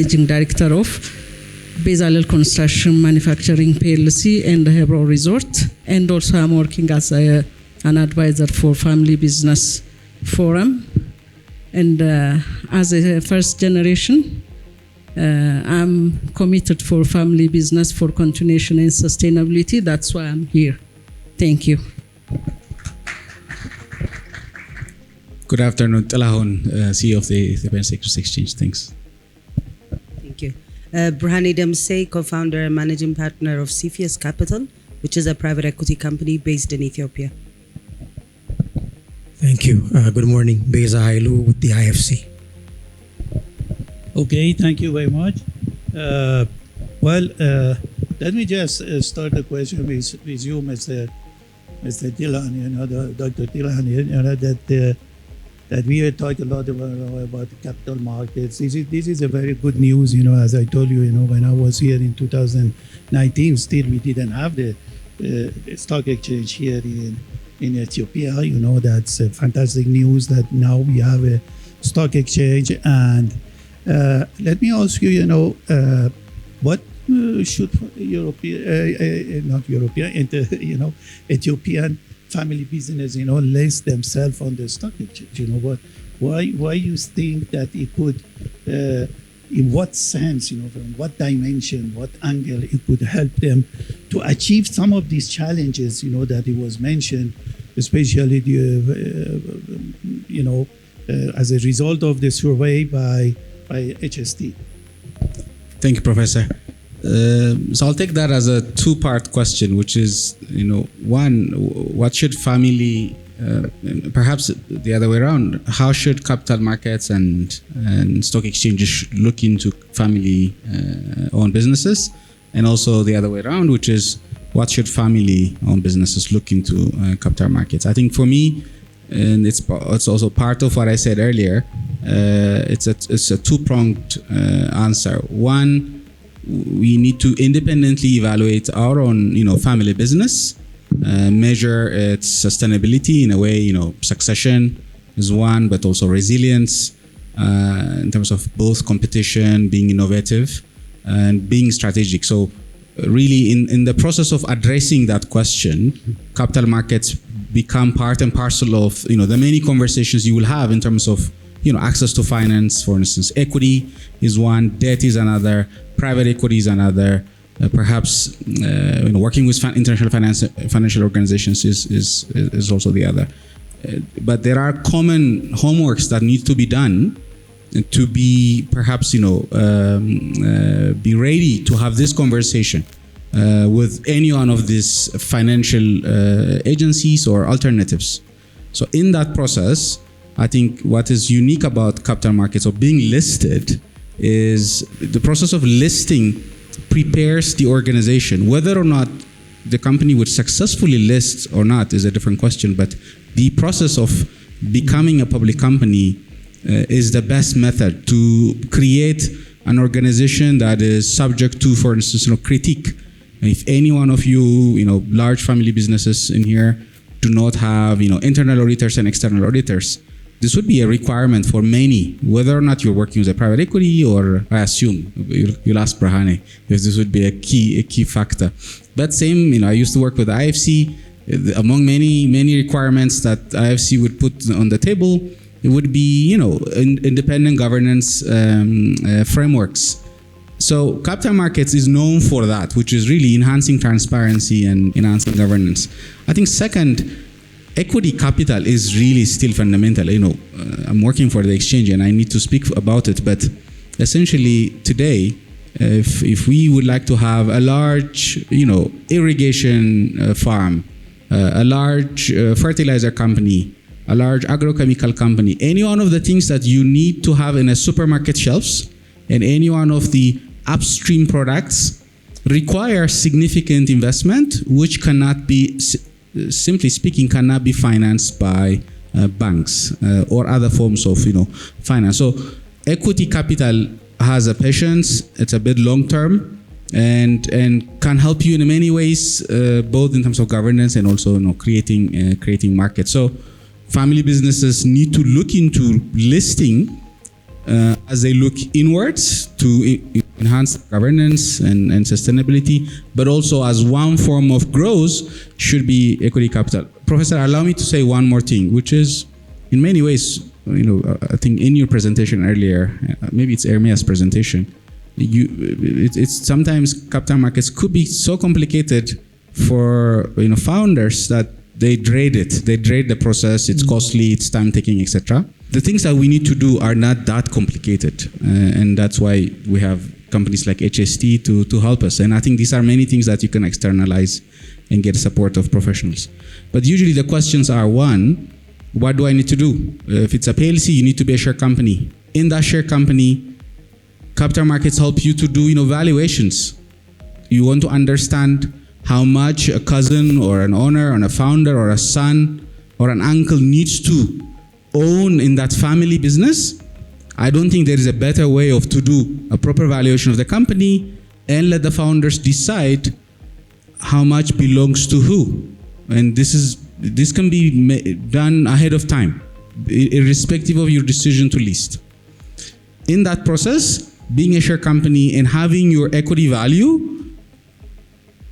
Managing Director of Bezalel Construction Manufacturing PLC and Hebron Resort. And also I'm working as an advisor for Family Business Forum. And as a first generation, I'm committed for family business for continuation and sustainability. That's why I'm here. Thank you. Good afternoon, Talahun, CEO of the Ethiopian Securities Exchange. Thanks. Thank you. Burhani Demsey, co-founder and managing partner of Ethiopian Capital, which is a private equity company based in Ethiopia. Thank you. Good morning. Beza Hailu with the IFC. Okay, thank you very much. Let me just start the question with you, Mr. Dilhan, Dr. Dilhan, that we had talked a lot about the capital markets. This is a very good news, as I told you, when I was here in 2019, still we didn't have the stock exchange here in Ethiopia. That's fantastic news that now we have a stock exchange. And let me ask you, what should Ethiopian family business, list themselves on the stock exchange? Why you think that it could, in what sense, from what dimension, what angle it could help them to achieve some of these challenges, that it was mentioned, especially as a result of the survey by HST. Thank you, Professor. So I'll take that as a two-part question, which is, one, what should family, perhaps the other way around, how should capital markets and stock exchanges look into family-owned businesses? And also the other way around, which is, what should family-owned businesses look into capital markets? I think for me, and it's also part of what I said earlier, it's a two-pronged answer. One, we need to independently evaluate our own, family business, measure its sustainability in a way, succession is one, but also resilience in terms of both competition, being innovative, and being strategic. So really in the process of addressing that question, capital markets become part and parcel of, the many conversations you will have in terms of, access to finance. For instance, equity is one, debt is another, private equity is another, perhaps working with international financial organizations is also the other. But there are common homeworks that need to be done to be perhaps be ready to have this conversation with any one of these financial agencies or alternatives. So in that process, I think what is unique about capital markets or being listed is the process of listing prepares the organization. Whether or not the company would successfully list or not is a different question, but the process of becoming a public company is the best method to create an organization that is subject to, for instance, critique. If any one of you, large family businesses in here do not have, internal auditors and external auditors, this would be a requirement for many, whether or not you're working with a private equity, or I assume you'll ask Burhani if this would be a key factor. But same, I used to work with IFC. Among many requirements that IFC would put on the table, it would be, independent governance frameworks. So capital markets is known for that, which is really enhancing transparency and enhancing governance. I think second, equity capital is really still fundamental. I'm working for the exchange and I need to speak about it, but essentially today, if we would like to have a large, irrigation farm, a large fertilizer company, a large agrochemical company, any one of the things that you need to have in a supermarket shelves, and any one of the upstream products require significant investment, which cannot be, simply speaking, cannot be financed by banks or other forms of finance. So equity capital has a patience, it's a bit long term, and can help you in many ways, both in terms of governance and also creating markets. So family businesses need to look into listing as they look inwards to enhance governance and sustainability, but also as one form of growth should be equity capital. Professor, allow me to say one more thing, which is in many ways, I think in your presentation earlier, maybe it's Ermia's presentation, it's sometimes capital markets could be so complicated for founders that they dread it. They dread the process. It's costly. It's time-taking, etc. The things that we need to do are not that complicated, and that's why we have companies like HST to help us. And I think these are many things that you can externalize and get support of professionals. But usually the questions are, one, what do I need to do? If it's a PLC, you need to be a share company. In that share company, capital markets help you to do valuations. You want to understand how much a cousin or an owner or a founder or a son or an uncle needs to own in that family business. I don't think there is a better way to do a proper valuation of the company and let the founders decide how much belongs to who. And this can be done ahead of time, irrespective of your decision to list. In that process, being a share company and having your equity value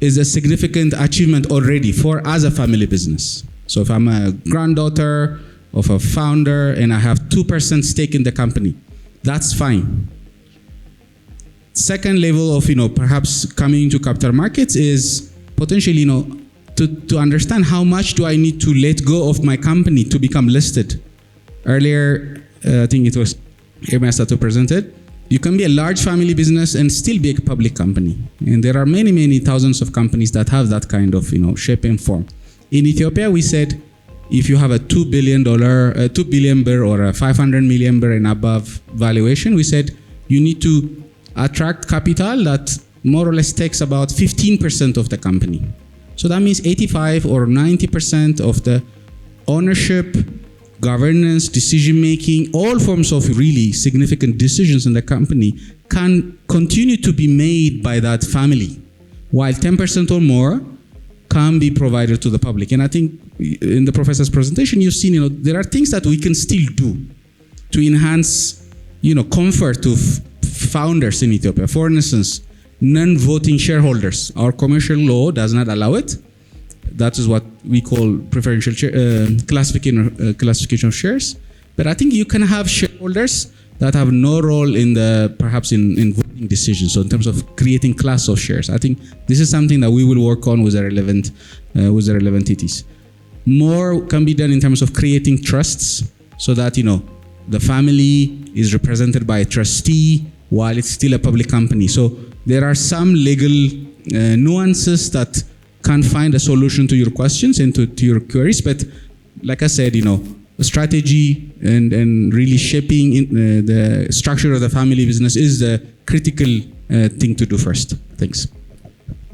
is a significant achievement already as a family business. So if I'm a granddaughter of a founder and I have 2% stake in the company, that's fine. Second level of perhaps coming into capital markets is potentially to understand how much do I need to let go of my company to become listed. Earlier, I think it was Ermia that presented. You can be a large family business and still be a public company. And there are many, many thousands of companies that have that kind of shape and form. In Ethiopia, we said, if you have a $2 billion birr or a 500 million birr and above valuation, we said you need to attract capital that more or less takes about 15% of the company. So that means 85 or 90% of the ownership, governance, decision-making, all forms of really significant decisions in the company can continue to be made by that family, while 10% or more can be provided to the public. And I think in the professor's presentation, you've seen, there are things that we can still do to enhance, comfort to founders in Ethiopia. For instance, non-voting shareholders. Our commercial law does not allow it. That is what we call preferential classification of shares. But I think you can have shareholders that have no role in perhaps in voting decisions. So in terms of creating class of shares, I think this is something that we will work on with the relevant entities. More can be done in terms of creating trusts, so that the family is represented by a trustee while it's still a public company. So there are some legal nuances that can find a solution to your questions and to your queries. But like I said, strategy and really shaping the structure of the family business is the critical thing to do first. Thanks.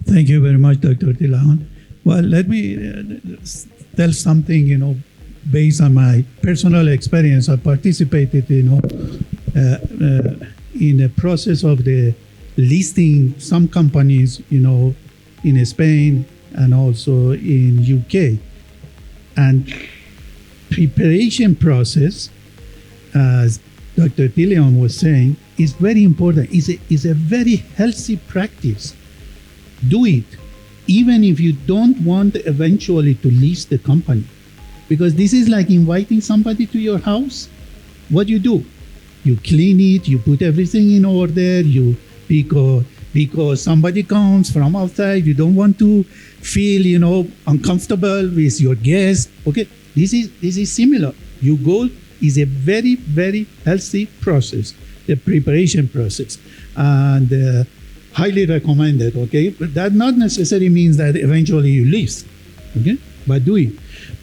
Thank you very much, Dr. Tilawan. Well, let me tell something, based on my personal experience. I participated, in a process of the listing some companies, in Spain and also in UK. And preparation process, as Dr. Tilawan was saying, is very important. It's a very healthy practice. Do it, even if you don't want eventually to list the company. Because this is like inviting somebody to your house. What do? You clean it, you put everything in order, because somebody comes from outside, you don't want to feel, uncomfortable with your guest. Okay, this is similar. Your goal is a very, very healthy process, the preparation process, and highly recommended. Okay, but that not necessarily means that eventually you list. Okay, but do it,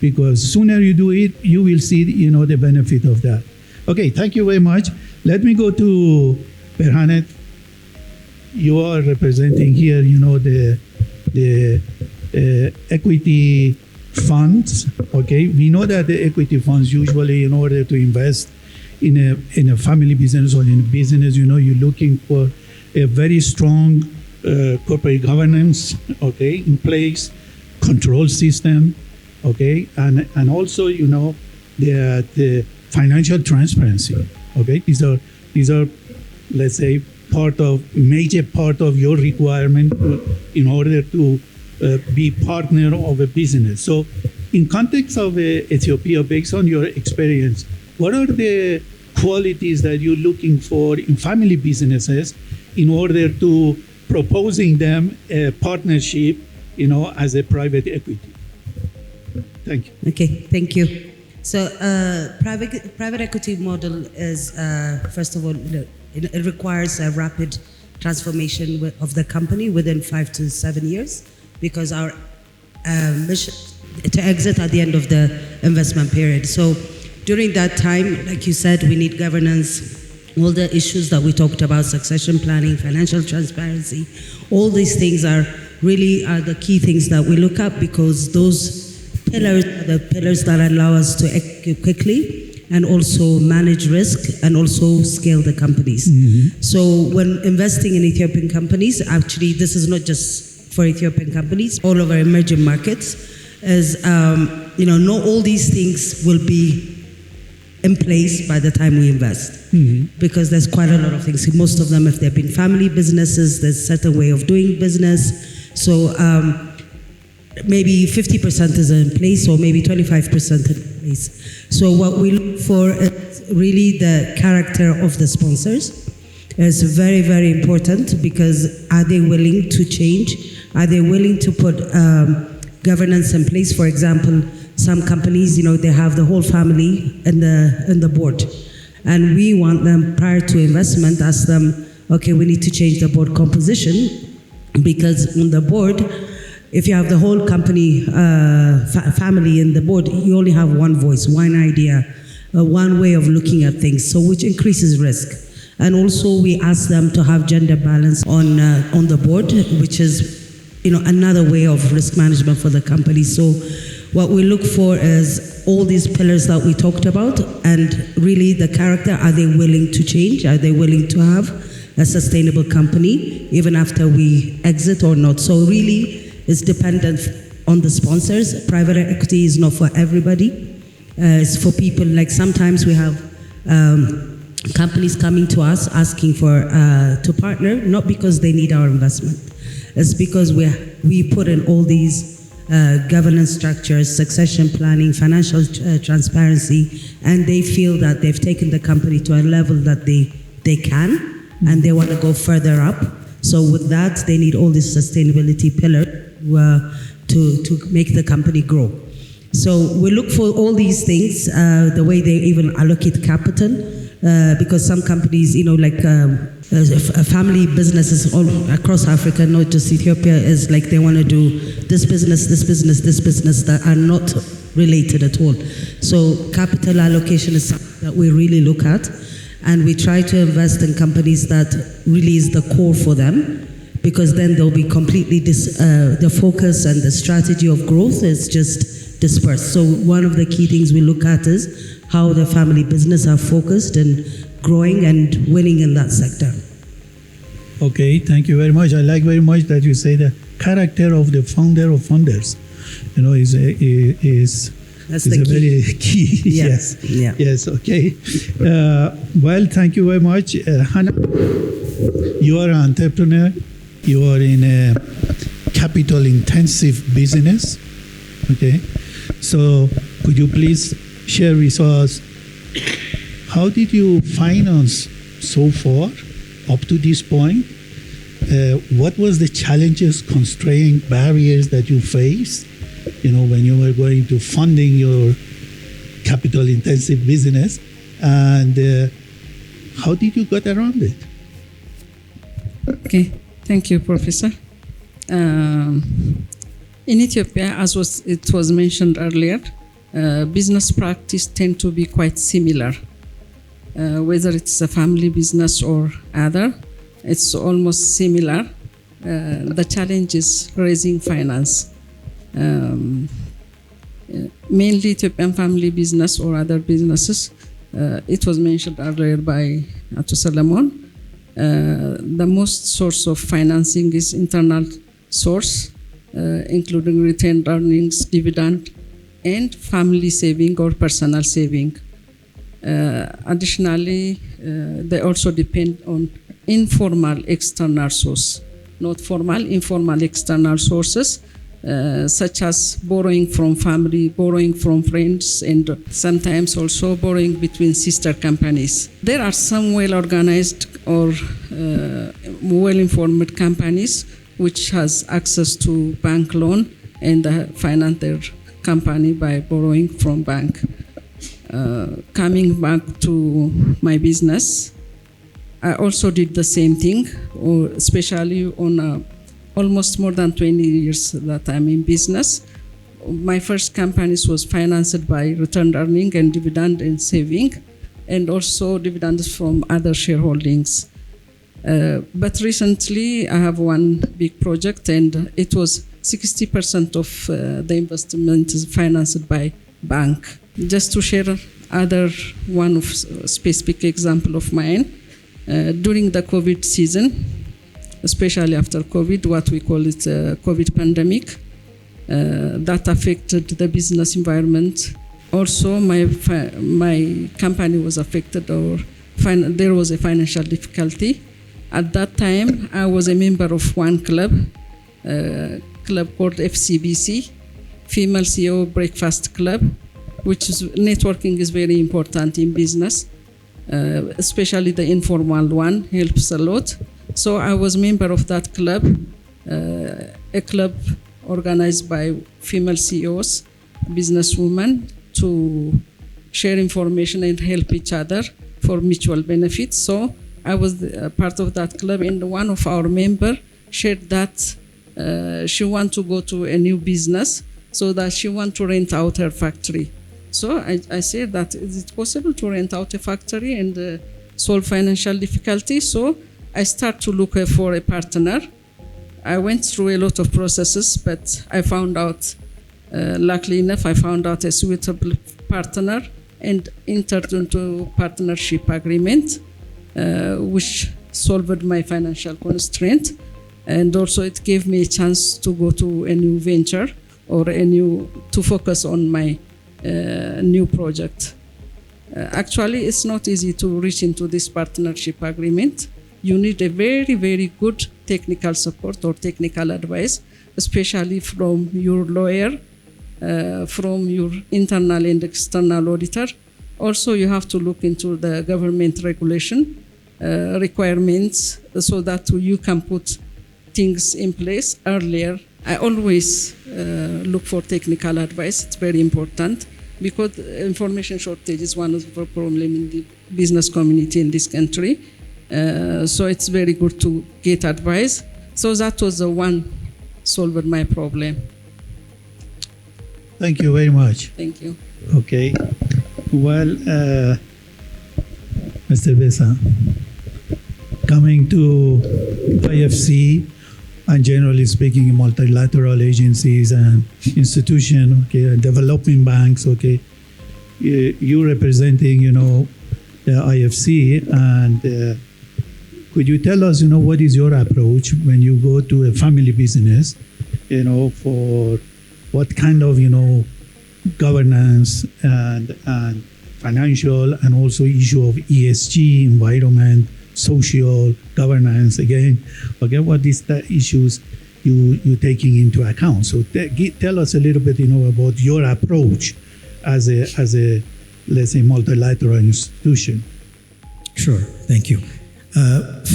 because sooner you do it, you will see the benefit of that. Okay, thank you very much. Let me go to Berhanet. You are representing here, the equity funds. Okay, we know that the equity funds usually, in order to invest in a family business or in a business, you're looking for a very strong corporate governance, okay, in place, control system, okay, and also, the financial transparency. Okay, these are these are, let's say, major part of your requirement in order to be partner of a business. So in context of Ethiopia, based on your experience, what are the qualities that you're looking for in family businesses in order to proposing them a partnership, as a private equity? Thank you. Okay, thank you. So private equity model is, first of all, it requires a rapid transformation of the company within 5 to 7 years, because our mission to exit at the end of the investment period. So during that time, like you said, we need governance, all the issues that we talked about, succession planning, financial transparency, all these things are the key things that we look at, because those pillars are the pillars that allow us to execute quickly and also manage risk and also scale the companies. Mm-hmm. So when investing in Ethiopian companies, actually this is not just for Ethiopian companies, all over emerging markets, is not all these things will be in place by the time we invest, because there's quite a lot of things. Most of them, if they've been family businesses, there's a certain way of doing business. So maybe 50% is in place, or maybe 25% in place. So what we look for is really the character of the sponsors. It's very, very important, because are they willing to change? Are they willing to put governance in place? For example, some companies, they have the whole family in the board. And we want them, prior to investment, ask them, okay, we need to change the board composition, because on the board, if you have the whole company family in the board, you only have one voice, one idea, one way of looking at things, so which increases risk. And also we ask them to have gender balance on the board, which is another way of risk management for the company. So what we look for is all these pillars that we talked about, and really the character. Are they willing to change? Are they willing to have a sustainable company even after we exit or not? So really it's dependent on the sponsors. Private equity is not for everybody. It's for people, like sometimes we have companies coming to us asking for to partner, not because they need our investment. It's because we put in all these governance structures, succession planning, financial transparency, and they feel that they've taken the company to a level that they can, and they want to go further up. So with that, they need all this sustainability pillar to make the company grow. So we look for all these things, the way they even allocate capital, because some companies, family businesses all across Africa, not just Ethiopia, is like they want to do this business that are not related at all. So capital allocation is something that we really look at, and we try to invest in companies that really is the core for them, because then they'll be completely the focus and the strategy of growth is just dispersed. So one of the key things we look at is how the family business are focused and growing and winning in that sector. Okay, thank you very much. I like very much that you say the character of the founder of founders, is That's a the key. very key. Yes. Yes. Yeah. Yes. Okay. Well, thank you very much, Hannah. You are an entrepreneur. You are in a capital-intensive business. Okay. So, could you please share with us how did you finance so far up to this point? What was the challenges, constraints, barriers that you faced, when you were going to funding your capital-intensive business, and how did you get around it? Okay, thank you, Professor. In Ethiopia, as it was mentioned earlier, business practice tend to be quite similar. Whether it's a family business or other, it's almost similar. The challenge is raising finance. Mainly Ethiopian family business or other businesses, it was mentioned earlier by Ato Solomon. The most source of financing is internal source, including retained earnings, dividend, and family saving or personal saving. Additionally, they also depend on informal external source, not formal, informal external sources, such as borrowing from family, borrowing from friends, and sometimes also borrowing between sister companies. There are some well-organized or well-informed companies which has access to bank loan and finance their company by borrowing from bank. Coming back to my business, I also did the same thing, especially on almost more than 20 years that I'm in business. My first companies was financed by returned earning and dividend and saving, and also dividends from other shareholdings. But recently I have one big project, and it was 60% of the investment is financed by bank. Just to share one of specific example of mine, during the COVID season, especially after COVID, what we call it COVID pandemic, that affected the business environment. Also, my company was affected, or there was a financial difficulty. At that time, I was a member of one club called FCBC, Female CEO Breakfast Club, which is networking is very important in business, especially the informal one helps a lot. So I was member of that club, a club organized by female CEOs, businesswomen, to share information and help each other for mutual benefits. So I was part of that club, and one of our members shared that she wants to go to a new business, so that she wants to rent out her factory. So I said that, is it possible to rent out a factory and solve financial difficulties? So I start to look for a partner. I went through a lot of processes, but I found out, luckily enough, I found out a suitable partner and entered into partnership agreement, which solved my financial constraint. And also it gave me a chance to go to a new venture or to focus on my new project. Actually, it's not easy to reach into this partnership agreement. You need a very, very good technical support or technical advice, especially from your lawyer, from your internal and external auditor. Also, you have to look into the government regulation requirements so that you can put things in place earlier. I always look for technical advice. It's very important, because information shortage is one of the problems in the business community in this country. So it's very good to get advice. So that was the one solved my problem. Thank you very much. Thank you. Okay. Well, Mr. Besa, coming to IFC, and generally speaking, multilateral agencies and institutions, okay, and developing banks, okay, you representing, the IFC, and could you tell us, what is your approach when you go to a family business, for what kind of, governance and financial, and also issue of ESG, environment, social governance, again, okay, what is the issues you taking into account? So tell us a little bit, about your approach as a let's say multilateral institution. Sure, thank you.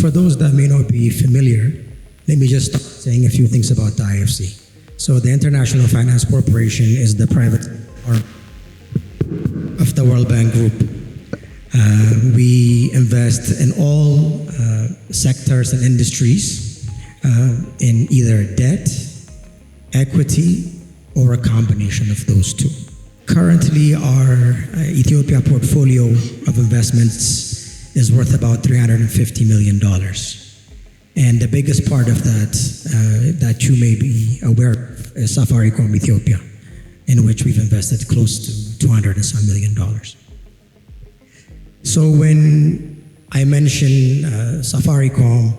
For those that may not be familiar, let me just start saying a few things about the IFC. So the International Finance Corporation is the private arm of the World Bank Group. We invest in all sectors and industries in either debt, equity, or a combination of those two. Currently, our Ethiopia portfolio of investments is worth about $350 million. And the biggest part of that, that you may be aware of, is Safaricom Ethiopia, in which we've invested close to $200 and some million. So when I mention Safaricom,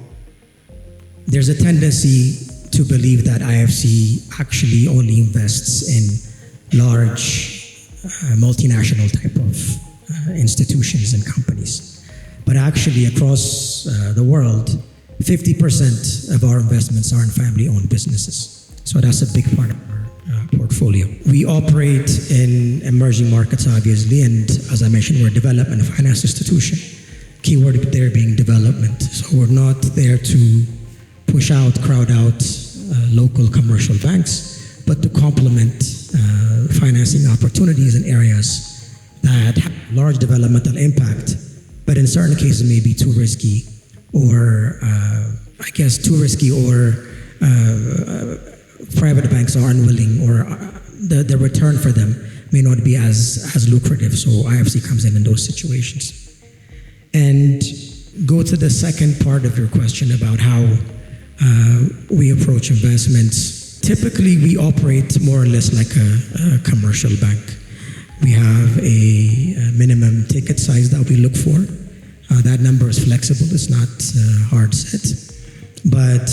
there's a tendency to believe that IFC actually only invests in large multinational type of institutions and companies. But actually, across the world, 50% of our investments are in family-owned businesses. So that's a big part of our portfolio. We operate in emerging markets, obviously, and as I mentioned, we're a development finance institution. Keyword there being development. So we're not there to push out, crowd out local commercial banks, but to complement financing opportunities in areas that have large developmental impact, but in certain cases may be too risky, or private banks are unwilling, or the return for them may not be as lucrative. So IFC comes in those situations. And go to the second part of your question about how we approach investments. Typically, we operate more or less like a commercial bank. We have a minimum ticket size that we look for. That number is flexible, it's not hard set. But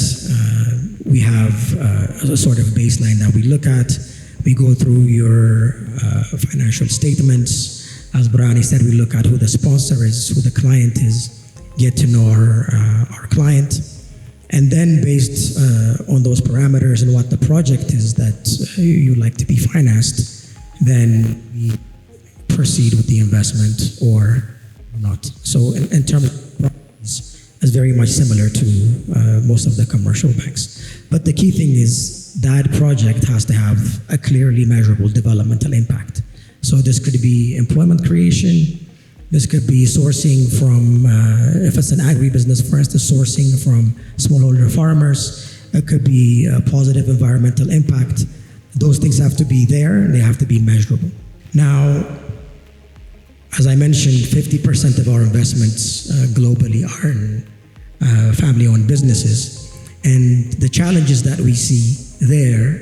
we have a sort of baseline that we look at. We go through your financial statements. As Brani said, we look at who the sponsor is, who the client is, get to know our client. And then based on those parameters and what the project is that you like to be financed, then we proceed with the investment or not. So in terms of projects, it's very much similar to most of the commercial banks. But the key thing is that project has to have a clearly measurable developmental impact. So this could be employment creation. This could be sourcing from, if it's an agribusiness, for instance, sourcing from smallholder farmers. It could be a positive environmental impact. Those things have to be there, and they have to be measurable. Now, as I mentioned, 50% of our investments globally are in family-owned businesses. And the challenges that we see there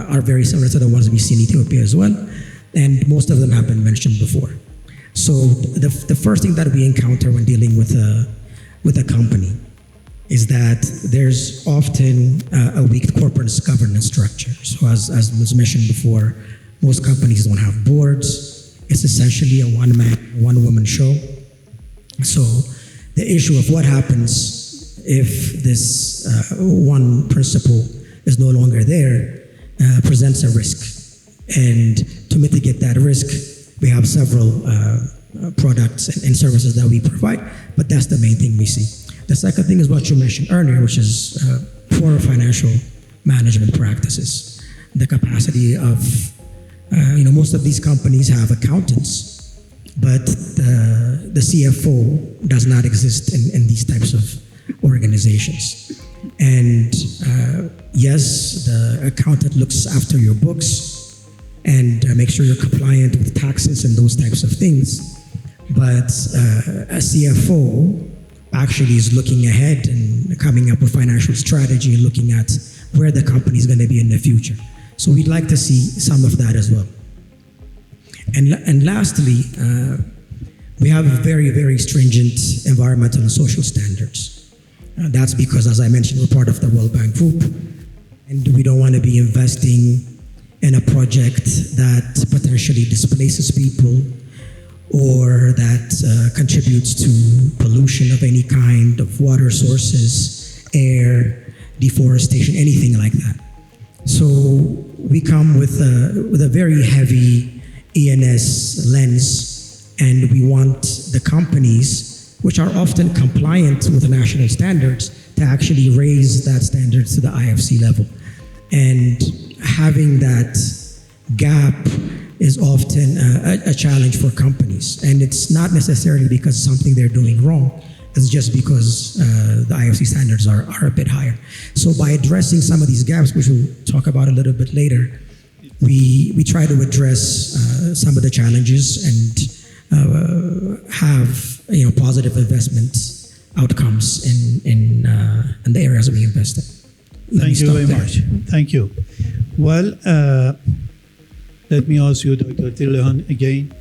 are very similar to the ones we see in Ethiopia as well. And most of them have been mentioned before. So the first thing that we encounter when dealing with a company is that there's often a weak corporate governance structure. So as was mentioned before, most companies don't have boards. It's essentially a one-man, one-woman show. So the issue of what happens if this one principal is no longer there presents a risk. And to mitigate that risk, we have several products and services that we provide, but that's the main thing we see. The second thing is what you mentioned earlier, which is poor financial management practices. The capacity of, most of these companies have accountants, but the CFO does not exist in these types of organizations. And yes, the accountant looks after your books and make sure you're compliant with taxes and those types of things. But a CFO actually is looking ahead and coming up with financial strategy and looking at where the company is going to be in the future. So we'd like to see some of that as well. And lastly, we have very, very stringent environmental and social standards. That's because, as I mentioned, we're part of the World Bank Group, and we don't want to be investing in a project that potentially displaces people or that contributes to pollution of any kind, of water sources, air, deforestation, anything like that. So we come with a very heavy ENS lens, and we want the companies, which are often compliant with national standards, to actually raise that standard to the IFC level. And having that gap is often a challenge for companies. And it's not necessarily because something they're doing wrong. It's just because the IFC standards are a bit higher. So by addressing some of these gaps, which we'll talk about a little bit later, we try to address some of the challenges and have positive investment outcomes in the areas we invest in. Thank you very much. Thank you. Well, let me ask you, Dr. Tilhan, again.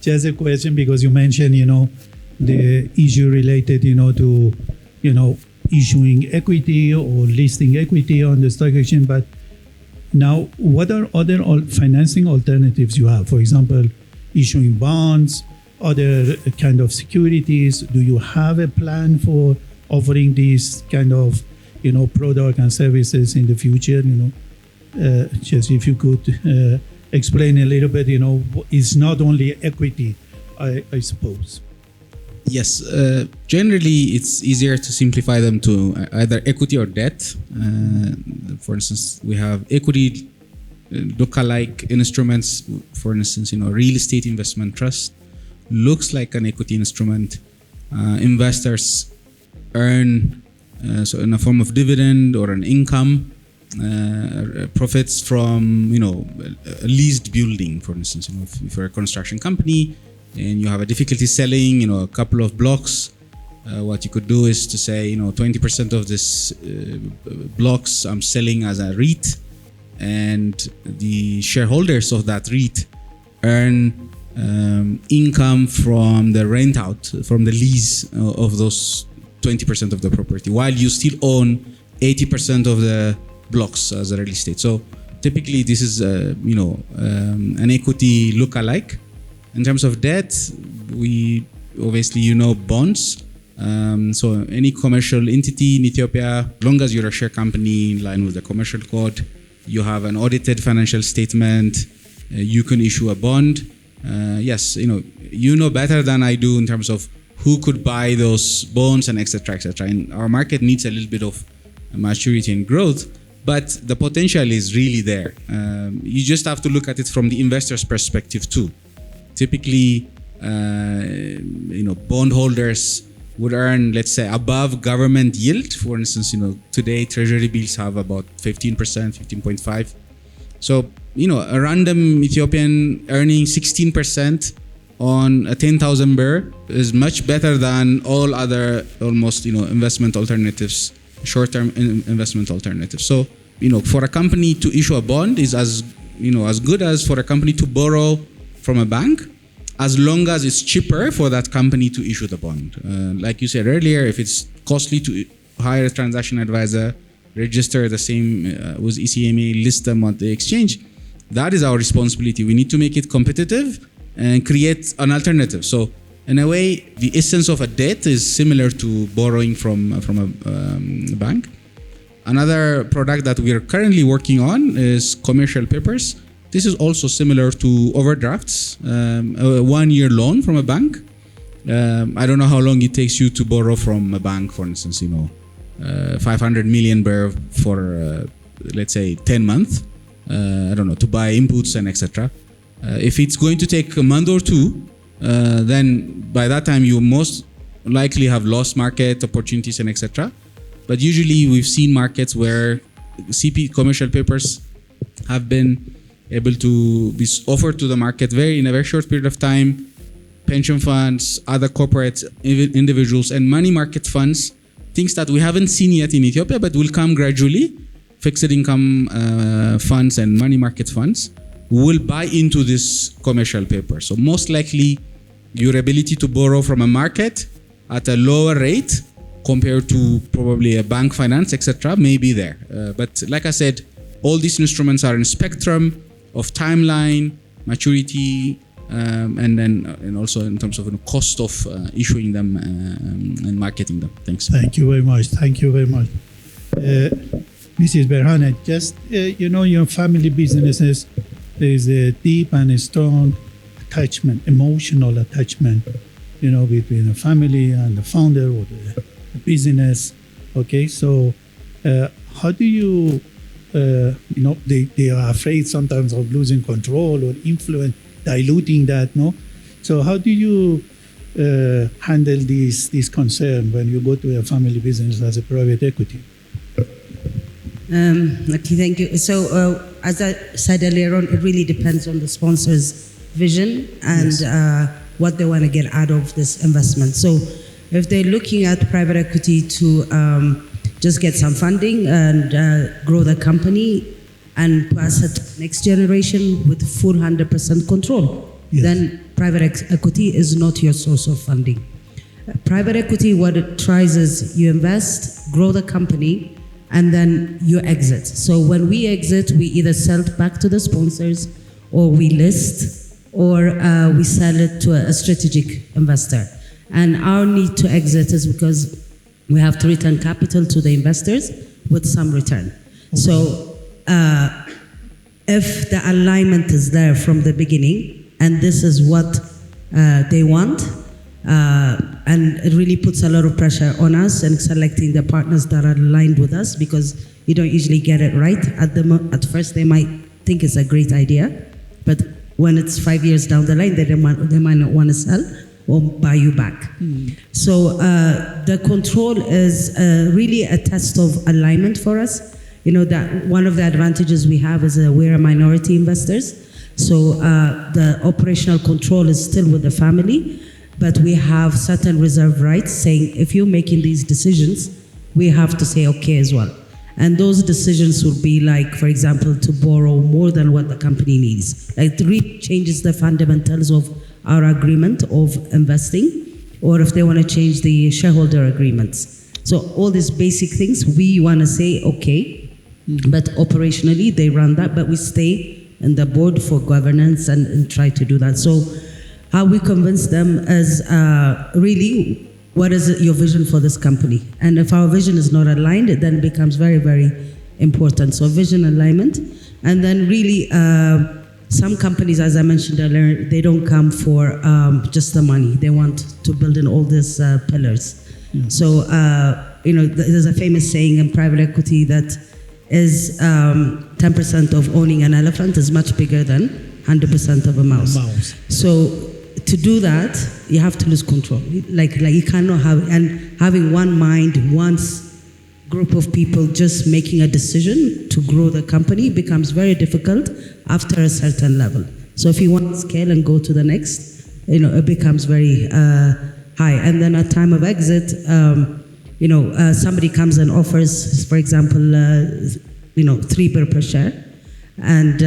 Just a question, because you mentioned, the issue related, to, issuing equity or listing equity on the stock exchange. But now, what are other financing alternatives you have? For example, issuing bonds, other kind of securities? Do you have a plan for offering these kind of, product and services in the future? Just if you could explain a little bit, it's not only equity, I suppose. Yes, generally it's easier to simplify them to either equity or debt. For instance, we have equity look-alike instruments. For instance, real estate investment trust looks like an equity instrument. Investors earn so in a form of dividend or an income, profits from a leased building. For instance, if you're a construction company and you have a difficulty selling a couple of blocks, what you could do is to say 20% of this blocks I'm selling as a REIT, and the shareholders of that REIT earn income from the rent out, from the lease of those 20% of the property, while you still own 80% of the blocks as a real estate. So typically this is an equity look-alike. In terms of debt, we obviously bonds. So any commercial entity in Ethiopia, as long as you're a share company in line with the commercial code, you have an audited financial statement, you can issue a bond. Yes, better than I do in terms of who could buy those bonds and etc. And our market needs a little bit of maturity and growth, but the potential is really there. You just have to look at it from the investor's perspective too. Typically, bondholders would earn, let's say, above government yield. For instance, today treasury bills have about 15%, 15.5. So, a random Ethiopian earning 16% on a 10,000 birr is much better than all other almost, investment alternatives, short-term investment alternatives. So, for a company to issue a bond is as good as for a company to borrow from a bank, as long as it's cheaper for that company to issue the bond. Like you said earlier, if it's costly to hire a transaction advisor, register the same with ECMA, list them on the exchange, that is our responsibility. We need to make it competitive and create an alternative. So in a way, the essence of a debt is similar to borrowing from a bank. Another product that we are currently working on is commercial papers. This is also similar to overdrafts, a 1-year loan from a bank. I don't know how long it takes you to borrow from a bank, for instance, 500 million birr for, let's say, 10 months. I don't know, to buy inputs and etc. If it's going to take a month or two, then by that time you most likely have lost market opportunities and etc. But usually we've seen markets where CP commercial papers have been able to be offered to the market in a very short period of time. Pension funds, other corporate individuals, and money market funds, things that we haven't seen yet in Ethiopia but will come gradually. Fixed income funds and money market funds will buy into this commercial paper. So most likely your ability to borrow from a market at a lower rate compared to probably a bank finance, etc., may be there. But like I said, all these instruments are in spectrum of timeline, maturity, and also in terms of cost of issuing them and marketing them. Thanks. Thank you very much. Thank you very much. Mrs. Berhane, just, your family businesses, there is a deep and a strong attachment, emotional attachment, between the family and the founder or the business. Okay, so how do you, they are afraid sometimes of losing control or influence, diluting that, no? So how do you handle this concern when you go to a family business as a private equity? Okay, thank you. So as I said earlier on, it really depends on the sponsor's vision and what they want to get out of this investment. So if they're looking at private equity to just get some funding and grow the company and pass it to the next generation with full 100% control, then private equity is not your source of funding. Private equity, what it tries is you invest, grow the company, and then you exit. So when we exit, we either sell it back to the sponsors or we list or we sell it to a strategic investor. And our need to exit is because we have to return capital to the investors with some return. So if the alignment is there from the beginning, and this is what they want, and it really puts a lot of pressure on us in selecting the partners that are aligned with us, because you don't usually get it right. At first, they might think it's a great idea, but when it's 5 years down the line, they might not want to sell or buy you back. So the control is really a test of alignment for us. You know, that one of the advantages we have is we're a minority investors. So the operational control is still with the family, but we have certain reserve rights saying if you're making these decisions, we have to say okay as well. And those decisions would be like, for example, to borrow more than what the company needs. Like, it really changes the fundamentals of our agreement of investing, or if they want to change the shareholder agreements. So all these basic things, we want to say okay, but operationally they run that, but we stay in the board for governance and try to do that. So how we convince them is really, what is your vision for this company? And if our vision is not aligned, it then becomes very, very important. So vision alignment. And then really, some companies, as I mentioned earlier, they don't come for just the money. They want to build in all these pillars. So, you know, there's a famous saying in private equity that is 10% of owning an elephant is much bigger than 100% of a mouse. So to do that, you have to lose control. Like you cannot have, and having one mind, one group of people just making a decision to grow the company becomes very difficult after a certain level. So if you want to scale and go to the next, you know, it becomes very high. And then at time of exit, you know, somebody comes and offers, for example, you know, 3 birr per share, and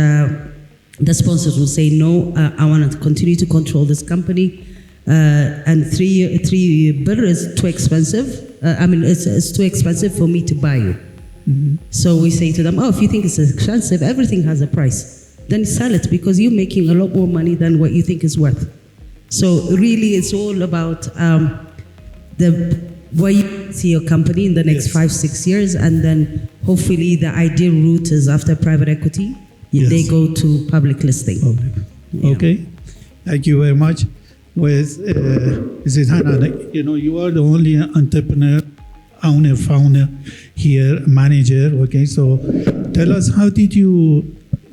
the sponsors will say, no, I want to continue to control this company, and 3 birr is too expensive. I mean, it's too expensive for me to buy you. So we say to them, oh, if you think it's expensive, everything has a price. Then sell it, because you're making a lot more money than what you think is worth. So really, it's all about where you see your company in the next 5-6 years, and then hopefully the ideal route is after private equity, they go to public listing. Okay, thank you very much. This is Hannah. You know, you are the only entrepreneur, owner, founder here, manager. Okay, so tell us, how did you,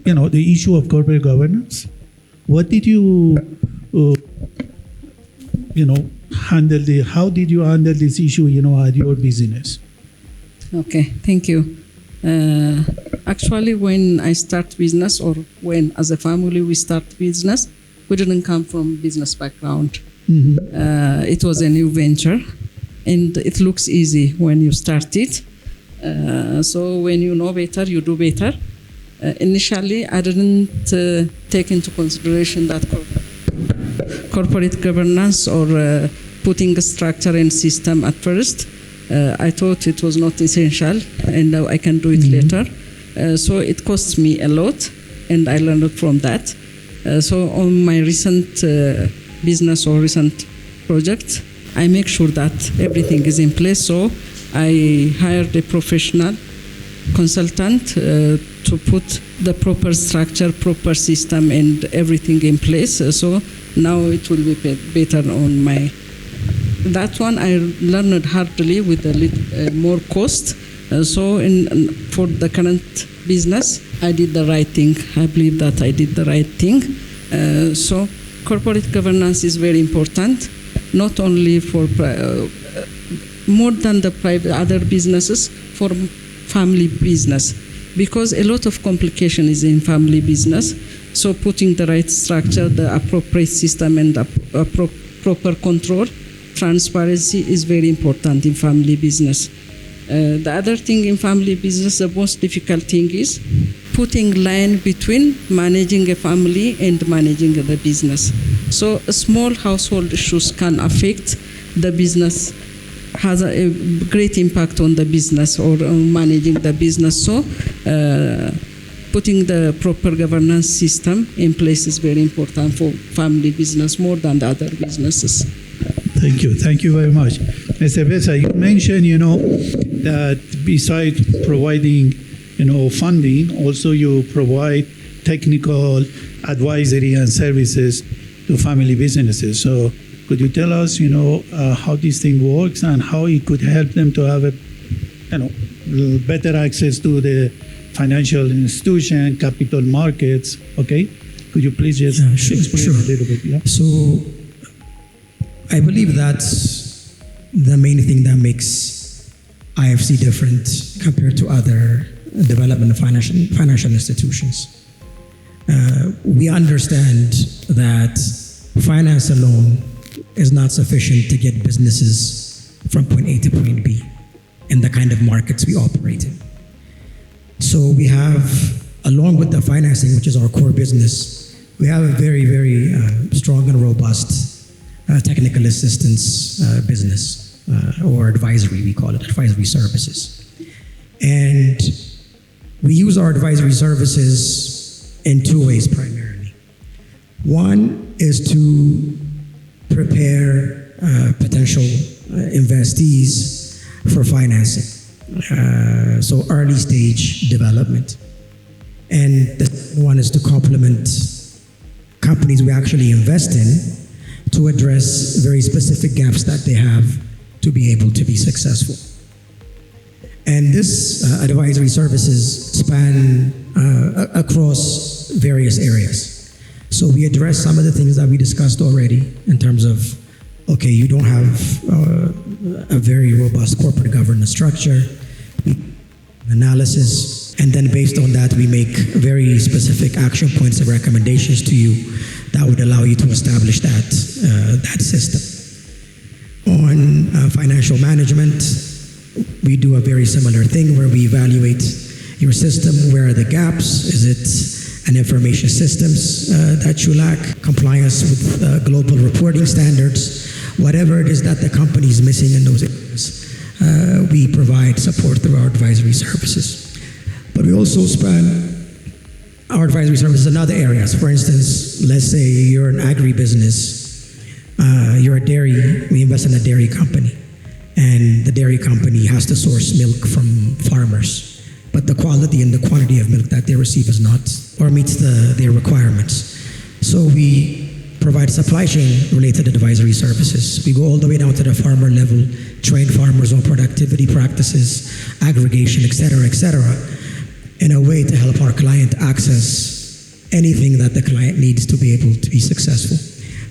you know, the issue of corporate governance? What did you, you know, how did you handle this issue, you know, at your business? Okay, thank you. Actually, when I start business, or when as a family we start business, we didn't come from business background. It was a new venture, and it looks easy when you start it. So when you know better, you do better. Initially, I didn't take into consideration that corporate governance or putting a structure and system at first. I thought it was not essential, and I can do it later. So it cost me a lot, and I learned from that. So on my recent business or recent project, I make sure that everything is in place. So I hired a professional consultant to put the proper structure, proper system, and everything in place. So now it will be better on my. That one I learned hardly with a little more cost. So for the current business, I did the right thing. I believe that I did the right thing. So corporate governance is very important, not only for more than the private other businesses, for family business, because a lot of complication is in family business. So putting the right structure, the appropriate system, and proper control, transparency is very important in family business. The other thing in family business, the most difficult thing is putting line between managing a family and managing the business. So small household issues can affect the business, has a great impact on the business or on managing the business. So putting the proper governance system in place is very important for family business more than the other businesses. Thank you. Thank you very much. Mr. Besa, you mentioned, that besides providing, funding, also you provide technical advisory and services to family businesses. So could you tell us, how this thing works and how it could help them to have better access to the financial institution, capital markets, okay? Could you please just explain a little bit? Yeah? So I believe that's the main thing that makes IFC different compared to other development financial institutions. We understand that finance alone is not sufficient to get businesses from point A to point B in the kind of markets we operate in. So we have, along with the financing, which is our core business, we have a very, very strong and robust technical assistance business, or advisory, we call it, advisory services. And we use our advisory services in two ways primarily. One is to prepare potential investees for financing, so early stage development. And the second one is to complement companies we actually invest in to address very specific gaps that they have to be able to be successful. And this advisory services span across various areas. So we address some of the things that we discussed already in terms of, okay, you don't have a very robust corporate governance structure, analysis, and then based on that, we make very specific action points and recommendations to you that would allow you to establish that system. On financial management, we do a very similar thing where we evaluate your system. Where are the gaps? Is it an information systems that you lack? Compliance with global reporting standards? Whatever it is that the company is missing in those areas, we provide support through our advisory services. But we also span our advisory services in other areas. For instance, let's say you're an agribusiness, you're a dairy, we invest in a dairy company, and the dairy company has to source milk from farmers, but the quality and the quantity of milk that they receive is not, or meets their requirements. So we provide supply chain related advisory services. We go all the way down to the farmer level, train farmers on productivity practices, aggregation, et cetera, in a way to help our client access anything that the client needs to be able to be successful.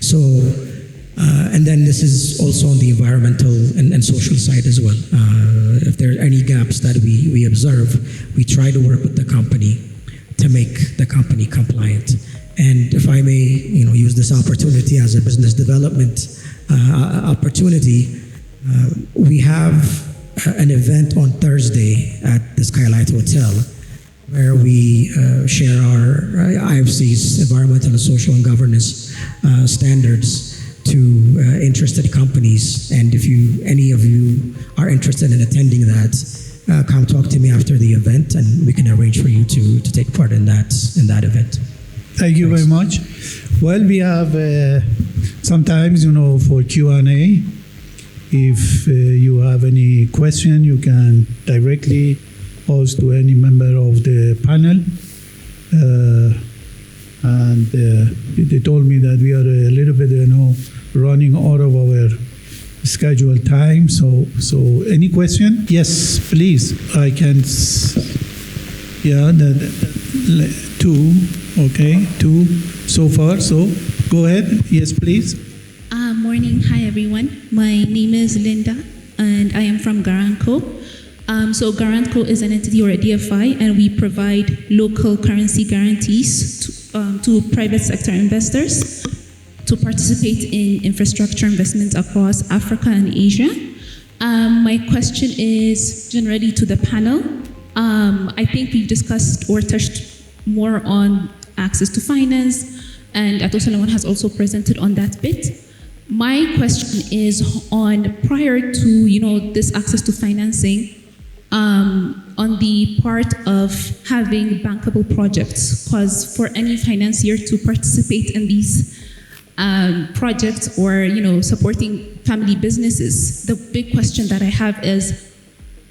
So, and then this is also on the environmental and social side as well. If there are any gaps that we observe, we try to work with the company to make the company compliant. And if I may, use this opportunity as a business development opportunity, we have an event on Thursday at the Skylight Hotel where we share our IFC's environmental and social and governance standards to interested companies. And if any of you are interested in attending that, come talk to me after the event, and we can arrange for you to take part in that event. Thank you very much. Well, we have sometimes, for Q&A. If you have any question, you can directly pose to any member of the panel. And they told me that we are a little bit, running out of our scheduled time. So any question? Yes, please. I can. Yeah, two. Okay, two so far. So go ahead. Yes, please. Morning. Hi, everyone. My name is Linda, and I am from Garanco. So Garanco is an entity or a DFI, and we provide local currency guarantees to private sector investors to participate in infrastructure investments across Africa and Asia. My question is generally to the panel. I think we've discussed or touched more on access to finance, and Ato Solomon has also presented on that bit. My question is on, prior to this access to financing, on the part of having bankable projects, because for any financier to participate in these projects or supporting family businesses, the big question that I have is,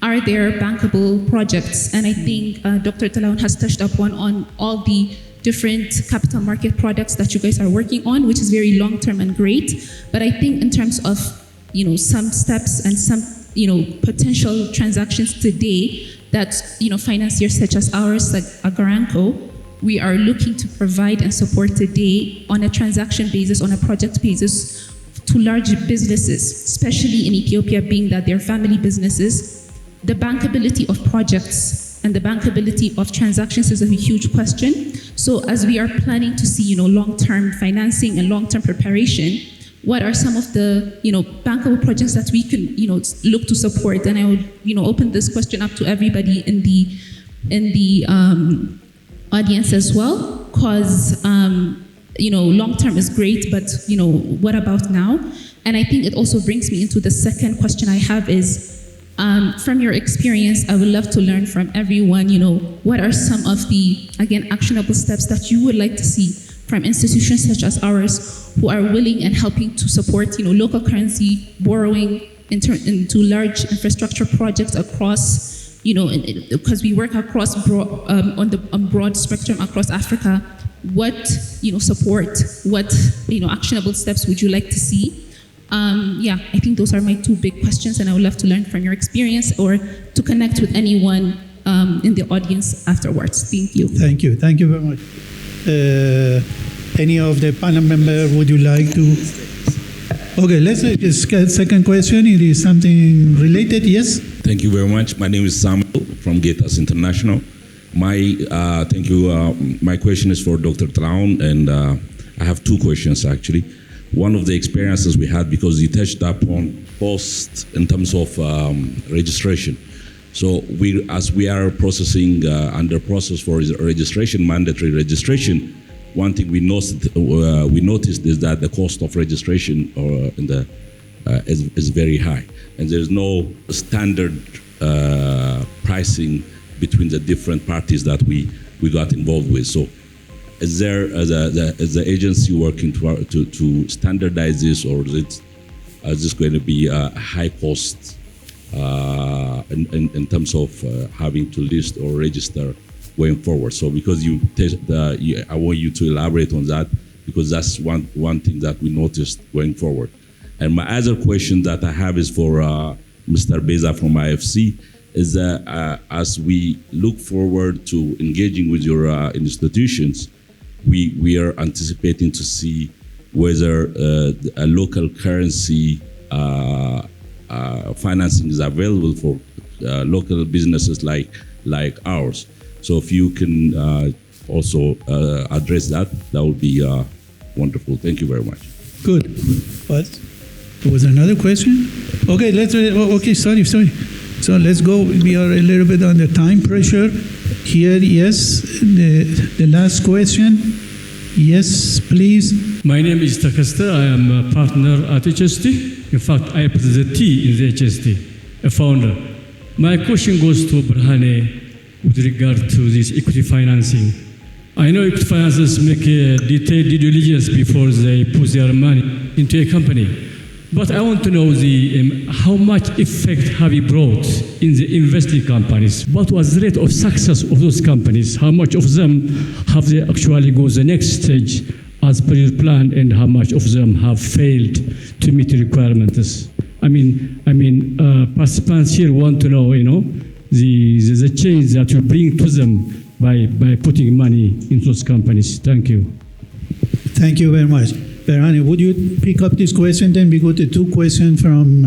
are there bankable projects? And I think Dr. Talaun has touched upon on all the different capital market products that you guys are working on, which is very long-term and great. But I think in terms of some steps and some potential transactions today that financiers such as ours, like Garanco, we are looking to provide and support today on a transaction basis, on a project basis, to large businesses, especially in Ethiopia, being that they're family businesses. The bankability of projects and the bankability of transactions is a huge question. So as we are planning to see, long-term financing and long-term preparation, what are some of the, bankable projects that we can, look to support? And I would, open this question up to everybody in the audience as well, because, long-term is great, but, what about now? And I think it also brings me into the second question I have is, from your experience, I would love to learn from everyone, what are some of the, again, actionable steps that you would like to see from institutions such as ours who are willing and helping to support, local currency borrowing into large infrastructure projects across, because we work across on broad spectrum across Africa. What, support, what, actionable steps would you like to see? I think those are my two big questions, and I would love to learn from your experience or to connect with anyone in the audience afterwards. Thank you. Thank you. Thank you very much. Any of the panel members would you like to? Okay, let's take the second question. It is something related, yes? Thank you very much. My name is Samuel from Gatas International. Thank you. My question is for Dr. Talaun, and I have two questions actually. One of the experiences we had, because you touched upon post in terms of registration. So as we are processing under process for registration, mandatory registration, one thing we noticed is that the cost of registration is very high, and there's no standard pricing between the different parties that we got involved with. So is the agency working to standardize this, or is this going to be a high cost in terms of having to list or register going forward? So because I want you to elaborate on that, because that's one thing that we noticed going forward. And my other question that I have is for Mr. Beza from IFC, is that as we look forward to engaging with your institutions, we are anticipating to see whether a local currency financing is available for local businesses like ours. So if you can also address that would be wonderful. Thank you very much. Good. What? There was another question? Okay, sorry. So let's go. We are a little bit under time pressure. Here, yes, the last question. Yes, please. My name is Takasta. I am a partner at HST. In fact, I represent the T in the HST, a founder. My question goes to Berhane with regard to this equity financing. I know equity financiers make a detailed due diligence before they put their money into a company. But I want to know how much effect have you brought in the investing companies? What was the rate of success of those companies? How much of them have they actually go the next stage as per your plan, and how much of them have failed to meet the requirements? Participants here want to know, the change that you bring to them by putting money into those companies. Thank you. Thank you very much. Berhane, would you pick up this question? Then we go to two questions from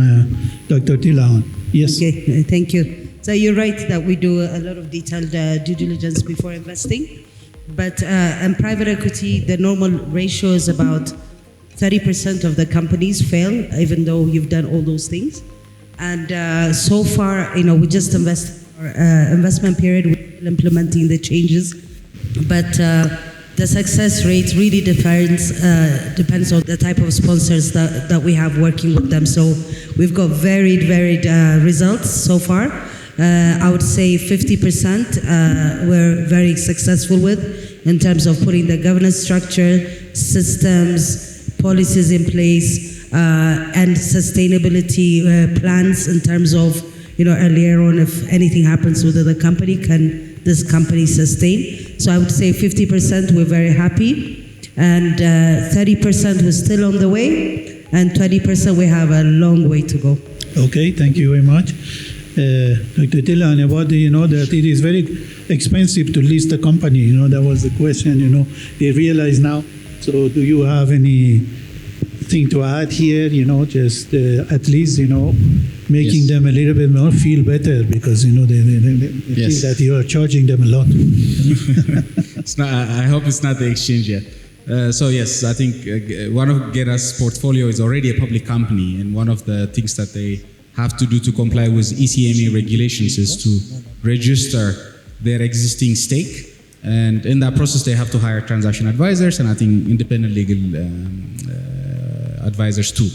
Dr. Talaun. Yes. Okay, thank you. So you're right that we do a lot of detailed due diligence before investing. But in private equity, the normal ratio is about 30% of the companies fail, even though you've done all those things. And so far, we just invested our investment period, we're implementing the changes. But the success rate really depends on the type of sponsors that we have working with them. So we've got varied results so far. I would say 50% we're very successful with in terms of putting the governance structure, systems, policies in place, and sustainability plans in terms of, earlier on, if anything happens with the company, can this company sustain? So I would say 50% we're very happy, and 30% we're still on the way, and 20% we have a long way to go. Okay, thank you very much. Dr. Tilan, about that it is very expensive to list a company. That was the question. They realize now. So, do you have anything to add here? Just at least making them a little bit more feel better because they Yes. feel that you are charging them a lot. It's not, I hope it's not the exchange yet. So yes, I think one of Geta's portfolio is already a public company, and one of the things that they have to do to comply with ECMA regulations is to register their existing stake, and in that process they have to hire transaction advisors and I think independent legal advisors too.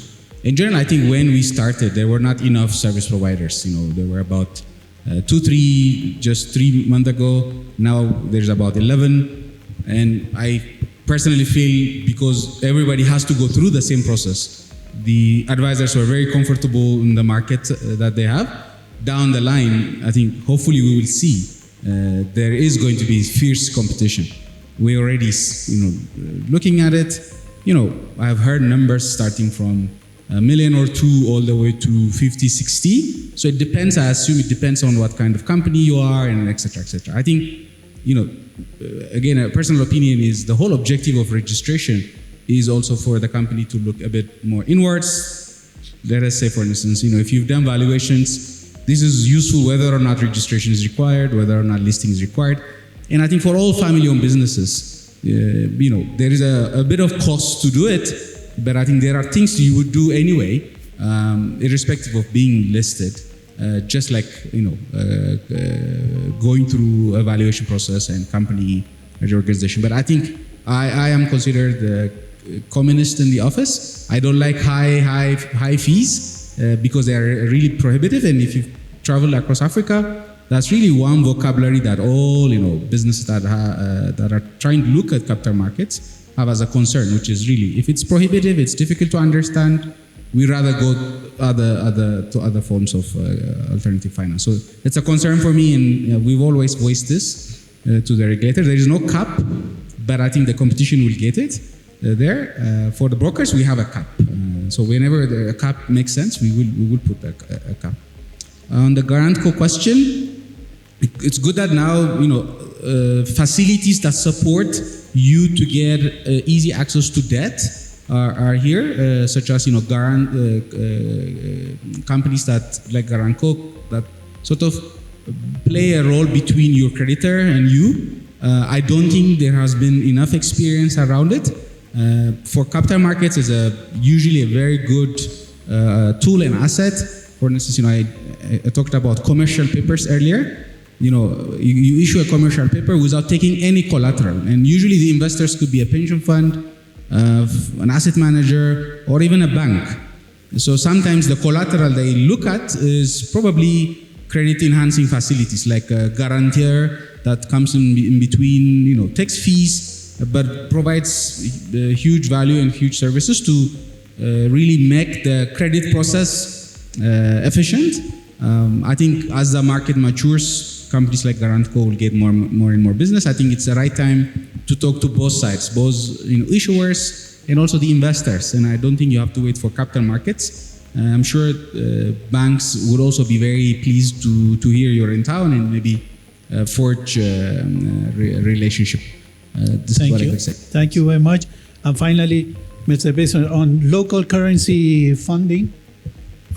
In general, I think when we started, there were not enough service providers. There were about 2-3 just 3 months ago. Now there's about 11, and I personally feel because everybody has to go through the same process, the advisors were very comfortable in the market that they have. Down the line, I think hopefully we will see there is going to be fierce competition. We already, looking at it, I've heard numbers starting from $1 million or $2 million all the way to 50, 60. So it depends. I assume it depends on what kind of company you are, and et cetera, et cetera. I think, again, a personal opinion is the whole objective of registration is also for the company to look a bit more inwards. Let us say, for instance, if you've done valuations, this is useful whether or not registration is required, whether or not listing is required. And I think for all family-owned businesses, there is a bit of cost to do it, but I think there are things you would do anyway, irrespective of being listed. Just like going through a valuation process and company organization. But I think I am considered the communist in the office. I don't like high fees because they are really prohibitive. And if you travel across Africa, that's really one vocabulary that all businesses that are trying to look at capital markets have as a concern, which is really, if it's prohibitive, it's difficult to understand. We rather go to other forms of alternative finance. So it's a concern for me, and we've always voiced this to the regulator. There is no cap, but I think the competition will get it there. For the brokers, we have a cap. So whenever a cap makes sense, we will put a cap. On the Garantco question, it's good that now facilities that support you to get easy access to debt are here, such as companies that like Garantco that sort of play a role between your creditor and you. I don't think there has been enough experience around it. For capital markets, is usually a very good tool and asset. For instance, I talked about commercial papers earlier. You issue a commercial paper without taking any collateral, and usually the investors could be a pension fund, an asset manager, or even a bank. So sometimes the collateral they look at is probably credit enhancing facilities like a guarantor that comes in between, takes fees, but provides huge value and huge services to really make the credit process efficient. I think as the market matures, companies like Garantco will get more and more business. I think it's the right time to talk to both sides, both issuers and also the investors. And I don't think you have to wait for capital markets. I'm sure banks would also be very pleased to hear you're in town and maybe forge a relationship. This is what I could say. Thank you very much. And finally, Mr. Besson, on local currency funding.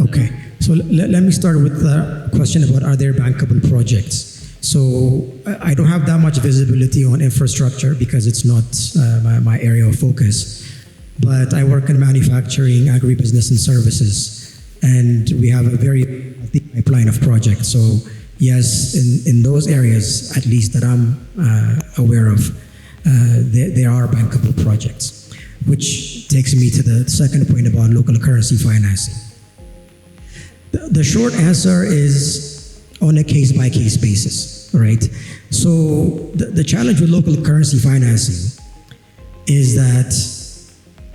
Okay, so let me start with the question about are there bankable projects. So I don't have that much visibility on infrastructure because it's not my area of focus. But I work in manufacturing, agribusiness, and services, and we have a very healthy pipeline of projects. So yes, in those areas, at least that I'm aware of, there are bankable projects, which takes me to the second point about local currency financing. The short answer is on a case-by-case basis, right? So the challenge with local currency financing is that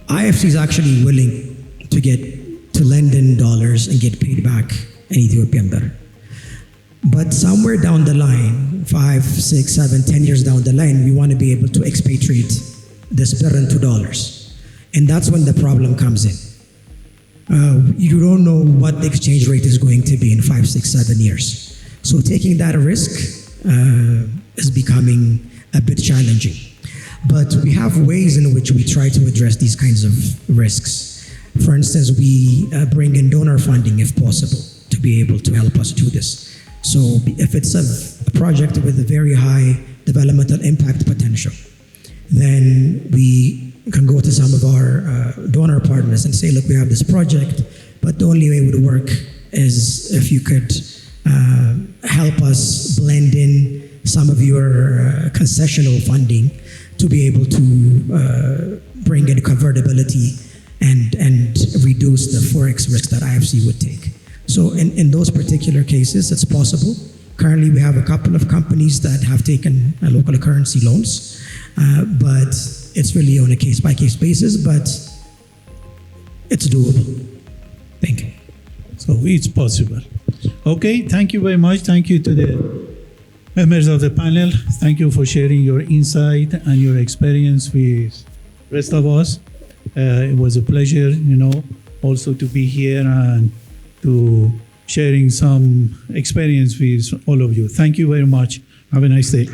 IFC is actually willing to lend in dollars and get paid back in Ethiopian birr. But somewhere down the line, 5, 6, 7, 10 years down the line, we want to be able to expatriate this birr into dollars. And that's when the problem comes in. You don't know what the exchange rate is going to be in 5, 6, 7 years. So taking that risk is becoming a bit challenging. But we have ways in which we try to address these kinds of risks. For instance, we bring in donor funding if possible to be able to help us do this. So if it's a project with a very high developmental impact potential, then we can go to some of our donor partners and say, look, we have this project, but the only way it would work is if you could help us blend in some of your concessional funding to be able to bring in convertibility and reduce the forex risk that IFC would take. So in those particular cases, it's possible. Currently, we have a couple of companies that have taken local currency loans, but it's really on a case-by-case basis, but it's doable. Thank you. So it's possible. Okay, thank you very much. Thank you to the members of the panel. Thank you for sharing your insight and your experience with the rest of us. It was a pleasure, also to be here and to sharing some experience with all of you. Thank you very much. Have a nice day.